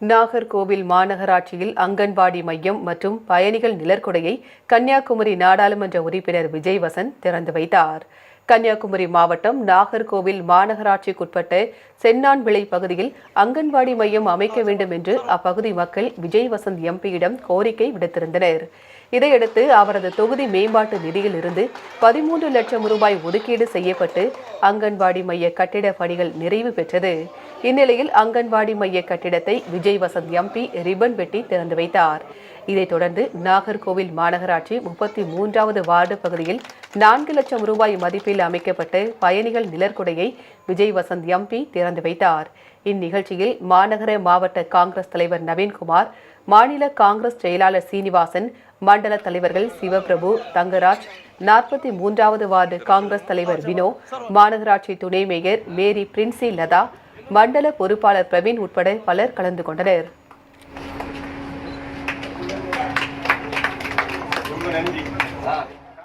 நாகர்கோவில் மாநகராட்சியில் அங்கன்வாடி மையம் மற்றும் பயணிகள் நிழற்குடையை கன்னியாகுமரி நாடாளுமன்ற உறுப்பினர் விஜய் வசந்த் திறந்து வைத்தார். கன்னியாகுமரி மாவட்டம் நாகர்கோவில் மாநகராட்சிக்குட்பட்ட சென்னான்விளை பகுதியில் அங்கன்வாடி மையம் அமைக்க வேண்டும் என்று அப்பகுதி மக்கள் விஜய் வசந்த் எம்பியிடம் கோரிக்கை விடுத்திருந்தனர். இதையடுத்து அவரது தொகுதி மேம்பாட்டு நிதியில் இருந்து 13 லட்சம் ரூபாய் ஒதுக்கீடு செய்யப்பட்டு அங்கன்வாடி மைய கட்டிட பணிகள் நிறைவு பெற்றது. இந்நிலையில் அங்கன்வாடி மைய கட்டிடத்தை விஜய் வசந்த் எம்பி ரிப்பன் வெட்டி திறந்து வைத்தார். இதைத் தொடர்ந்து நாகர்கோவில் மாநகராட்சி 33வது வார்டு பகுதியில் 4 லட்சம் ரூபாய் மதிப்பில் அமைக்கப்பட்ட பயணிகள் நிழற்குடையை விஜய் வசந்த் எம்பி திறந்து வைத்தார். இந்நிகழ்ச்சியில் மாநகர மாவட்ட காங்கிரஸ் தலைவர் நவீன்குமார், மாநில காங்கிரஸ் செயலாளர் சீனிவாசன், மண்டல தலைவர்கள் சிவபிரபு, தங்கராஜ், 43வது வார்டு காங்கிரஸ் தலைவர் வினோ, மாநகராட்சி துணை மேயர் மேரி பிரின்சி லதா, மண்டல பொறுப்பாளர் பிரவீன் உட்பட பலர் கலந்து கொண்டனர். ரொம்ப நன்றி.